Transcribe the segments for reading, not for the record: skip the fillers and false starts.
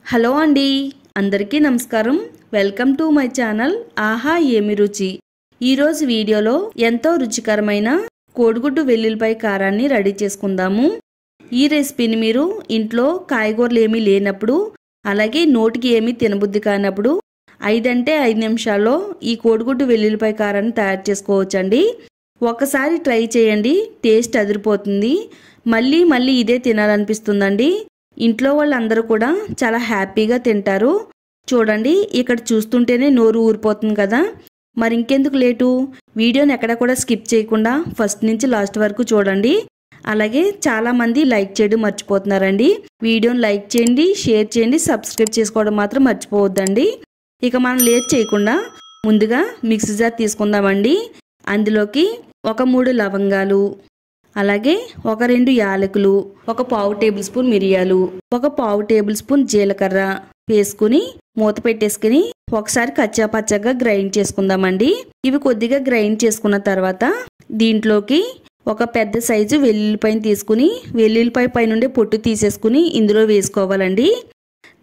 Hello అండి, అందరికీ నమస్కారం. వెల్కమ్ టు మై ఛానల్ ఆహా ఏమి రుచి. ఈరోజు వీడియోలో ఎంతో రుచికరమైన కోడిగుడ్డు వెల్లుల్లిపాయ కారాన్ని రెడీ చేసుకుందాము. ఈ రెసిపీని మీరు ఇంట్లో కాయగూరలు ఏమీ లేనప్పుడు, అలాగే నోటికి ఏమీ తినబుద్ధి కానప్పుడు 5 నిమిషాల్లో ఈ కోడిగుడ్డు వెల్లుల్లిపాయ కారాన్ని తయారు చేసుకోవచ్చండి. ఒకసారి ట్రై చేయండి, టేస్ట్ అదిరిపోతుంది. మళ్ళీ మళ్ళీ ఇదే తినాలనిపిస్తుందండి. ఇంట్లో వాళ్ళందరూ కూడా చాలా హ్యాపీగా తింటారు. చూడండి, ఇక్కడ చూస్తుంటేనే నోరు ఊరిపోతుంది కదా. మరి ఇంకెందుకు లేటు, వీడియోని ఎక్కడ కూడా స్కిప్ చేయకుండా ఫస్ట్ నుంచి లాస్ట్ వరకు చూడండి. అలాగే చాలామంది లైక్ చేయడం మర్చిపోతున్నారండి. వీడియోని లైక్ చేయండి, షేర్ చేయండి, సబ్స్క్రైబ్ చేసుకోవడం మాత్రం మర్చిపోవద్దండి. ఇక మనం లేట్ చేయకుండా ముందుగా మిక్సీ జార్ తీసుకుందామండి. అందులోకి 3 లవంగాలు, అలాగే 2 యాలకులు, 1/4 టేబుల్ స్పూన్ మిరియాలు, 1/4 టేబుల్ స్పూన్ జీలకర్ర వేసుకుని మూత పెట్టేసుకుని ఒకసారి కచ్చా పచ్చగా గ్రైండ్ చేసుకుందామండి. ఇవి కొద్దిగా గ్రైండ్ చేసుకున్న తర్వాత దీంట్లోకి ఒక పెద్ద సైజు వెల్లుల్లిపాయని తీసుకుని వెల్లుల్లిపాయ పైనుండే పొట్టు తీసేసుకుని ఇందులో వేసుకోవాలండి.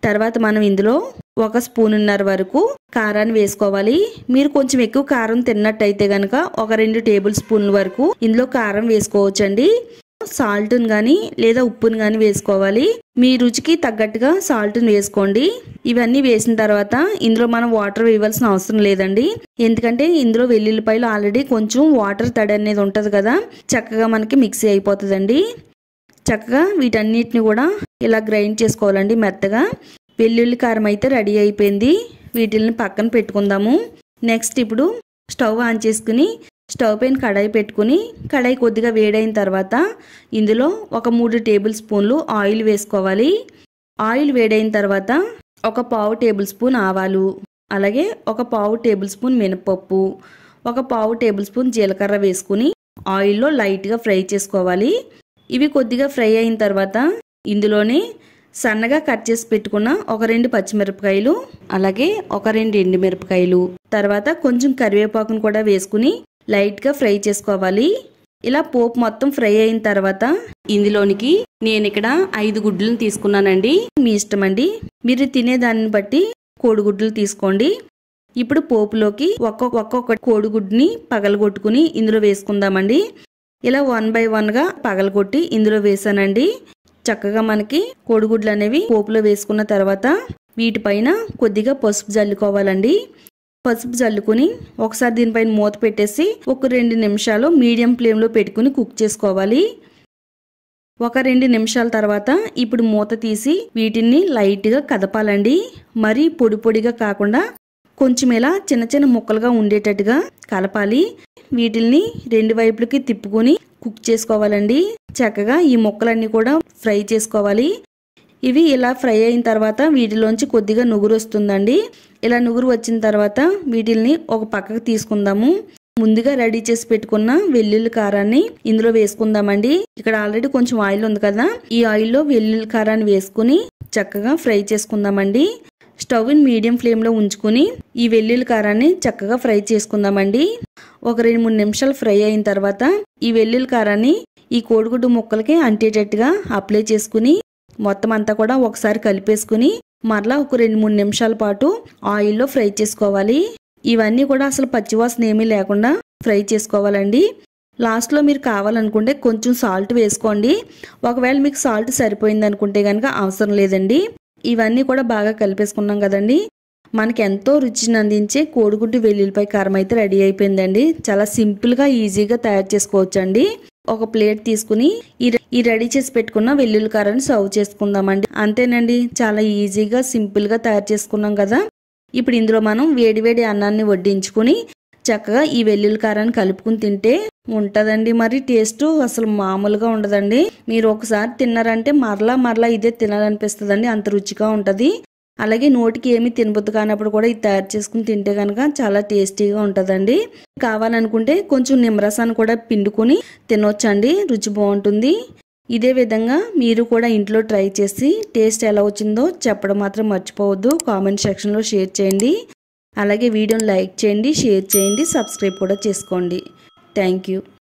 తర్వాత మనం ఇందులో 1 స్పూనున్నర వరకు కారాన్ని వేసుకోవాలి. మీరు కొంచెం ఎక్కువ కారం తిన్నట్టయితే గనక 2 టేబుల్ స్పూన్ల వరకు ఇందులో కారం వేసుకోవచ్చండి. సాల్ట్ని కానీ లేదా ఉప్పుని కానీ వేసుకోవాలి. మీ రుచికి తగ్గట్టుగా సాల్ట్ని వేసుకోండి. ఇవన్నీ వేసిన తర్వాత ఇందులో మనం వాటర్ వేయవలసిన అవసరం లేదండి. ఎందుకంటే ఇందులో వెల్లుల్లిపాయలు ఆల్రెడీ కొంచెం వాటర్ తడి అనేది ఉంటుంది కదా, చక్కగా మనకి మిక్సీ అయిపోతుందండి. చక్కగా వీటన్నిటిని కూడా ఇలా గ్రైండ్ చేసుకోవాలండి మెత్తగా. వెల్లుల్లి కారం అయితే రెడీ అయిపోయింది. వీటిని పక్కన పెట్టుకుందాము. నెక్స్ట్ ఇప్పుడు స్టవ్ ఆన్ చేసుకుని స్టవ్ పైన కడాయి పెట్టుకుని కడాయి కొద్దిగా వేడైన తర్వాత ఇందులో 3 టేబుల్ స్పూన్లు ఆయిల్ వేసుకోవాలి. ఆయిల్ వేడైన తర్వాత 1/4 టేబుల్ స్పూన్ ఆవాలు, అలాగే 1/4 టేబుల్ స్పూన్ మినపప్పు, 1/4 టేబుల్ స్పూన్ జీలకర్ర వేసుకుని ఆయిల్లో లైట్గా ఫ్రై చేసుకోవాలి. ఇవి కొద్దిగా ఫ్రై అయిన తర్వాత ఇందులోనే సన్నగా కట్ చేసి పెట్టుకున్న 2 పచ్చిమిరపకాయలు, అలాగే 2 ఎండుమిరపకాయలు, తర్వాత కొంచెం కరివేపాకును కూడా వేసుకుని లైట్గా ఫ్రై చేసుకోవాలి. ఇలా పోపు మొత్తం ఫ్రై అయిన తర్వాత ఇందులోనికి నేను ఇక్కడ 5 గుడ్లను తీసుకున్నానండి. మీ ఇష్టం అండి, మీరు తినేదాన్ని బట్టి కోడిగుడ్లు తీసుకోండి. ఇప్పుడు పోపులోకి ఒక్కొక్క కోడిగుడ్డుని పగలగొట్టుకుని ఇందులో వేసుకుందామండి. ఇలా 1 బై 1గా పగలగొట్టి ఇందులో వేసానండి. చక్కగా మనకి కోడిగుడ్లు అనేవి పోపులో వేసుకున్న తర్వాత వీటిపైన కొద్దిగా పసుపు జల్లుకోవాలండి. పసుపు జల్లుకుని ఒకసారి దీనిపైన మూత పెట్టేసి 2 నిమిషాలు మీడియం ఫ్లేమ్లో పెట్టుకుని కుక్ చేసుకోవాలి. 2 నిమిషాల తర్వాత ఇప్పుడు మూత తీసి వీటిని లైట్గా కదపాలండి. మరీ పొడి పొడిగా కాకుండా కొంచెం ఇలా చిన్న చిన్న ముక్కలుగా ఉండేటట్టుగా కలపాలి. వీటిల్ని 2 వైపులకి తిప్పుకొని కుక్ చేసుకోవాలండి. చక్కగా ఈ ముక్కలన్నీ కూడా ఫ్రై చేసుకోవాలి. ఇవి ఇలా ఫ్రై అయిన తర్వాత వీటిలోంచి కొద్దిగా నుగురు వస్తుందండి. ఇలా నుగురు వచ్చిన తర్వాత వీటిల్ని ఒక పక్కకు తీసుకుందాము. ముందుగా రెడీ చేసి పెట్టుకున్న వెల్లుల్లి కారాన్ని ఇందులో వేసుకుందామండి. ఇక్కడ ఆల్రెడీ కొంచెం ఆయిల్ ఉంది కదా, ఈ ఆయిల్లో వెల్లుల్లి కారాన్ని వేసుకుని చక్కగా ఫ్రై చేసుకుందామండి. స్టవ్ని మీడియం ఫ్లేమ్లో ఉంచుకుని ఈ వెల్లుల్లి కారాన్ని చక్కగా ఫ్రై చేసుకుందామండి. 2-3 నిమిషాలు ఫ్రై అయిన తర్వాత ఈ వెల్లుల్లి కారాన్ని ఈ కోడిగుడ్డు ముక్కలకి అంటేటట్టుగా అప్లై చేసుకుని మొత్తం అంతా కూడా ఒకసారి కలిపేసుకుని మరలా 2-3 నిమిషాల పాటు ఆయిల్లో ఫ్రై చేసుకోవాలి. ఇవన్నీ కూడా అసలు పచ్చివాసన ఏమీ లేకుండా ఫ్రై చేసుకోవాలండి. లాస్ట్లో మీరు కావాలనుకుంటే కొంచెం సాల్ట్ వేసుకోండి. ఒకవేళ మీకు సాల్ట్ సరిపోయింది అనుకుంటే కనుక అవసరం లేదండి. ఇవన్నీ కూడా బాగా కలిపేసుకున్నాం కదండి. మనకి ఎంతో రుచిని అందించే కోడిగుడ్డు వెల్లుల్లిపాయ కారం అయితే రెడీ అయిపోయిందండి. చాలా సింపుల్గా ఈజీగా తయారు చేసుకోవచ్చండి. ఒక ప్లేట్ తీసుకుని ఈ రెడీ చేసి పెట్టుకున్న వెల్లుల్లి కారాన్ని సర్వ్ చేసుకుందామండి. అంతేనండి, చాలా ఈజీగా సింపుల్గా తయారు చేసుకున్నాం కదా. ఇప్పుడు ఇందులో మనం వేడివేడి అన్నాన్ని వడ్డించుకుని చక్కగా ఈ వెల్లుల్లి కారాన్ని కలుపుకుని తింటే ఉంటుందండి. మరి టేస్ట్ అసలు మామూలుగా ఉండదండి. మీరు ఒకసారి తిన్నారంటే మరలా ఇదే తినాలనిపిస్తుందండి, అంత రుచిగా ఉంటుంది. అలాగే నోటికి ఏమీ తినబుద్ధి కానప్పుడు కూడా ఇది తయారు చేసుకుని తింటే కనుక చాలా టేస్టీగా ఉంటుందండి. కావాలనుకుంటే కొంచెం నిమ్మరసాన్ని కూడా పిండుకొని తినొచ్చండి, రుచి బాగుంటుంది. ఇదే విధంగా మీరు కూడా ఇంట్లో ట్రై చేసి టేస్ట్ ఎలా వచ్చిందో చెప్పడం మాత్రం మర్చిపోవద్దు. కామెంట్ సెక్షన్లో షేర్ చేయండి. అలాగే వీడియోని లైక్ చేయండి, షేర్ చేయండి, సబ్స్క్రైబ్ కూడా చేసుకోండి. Thank you.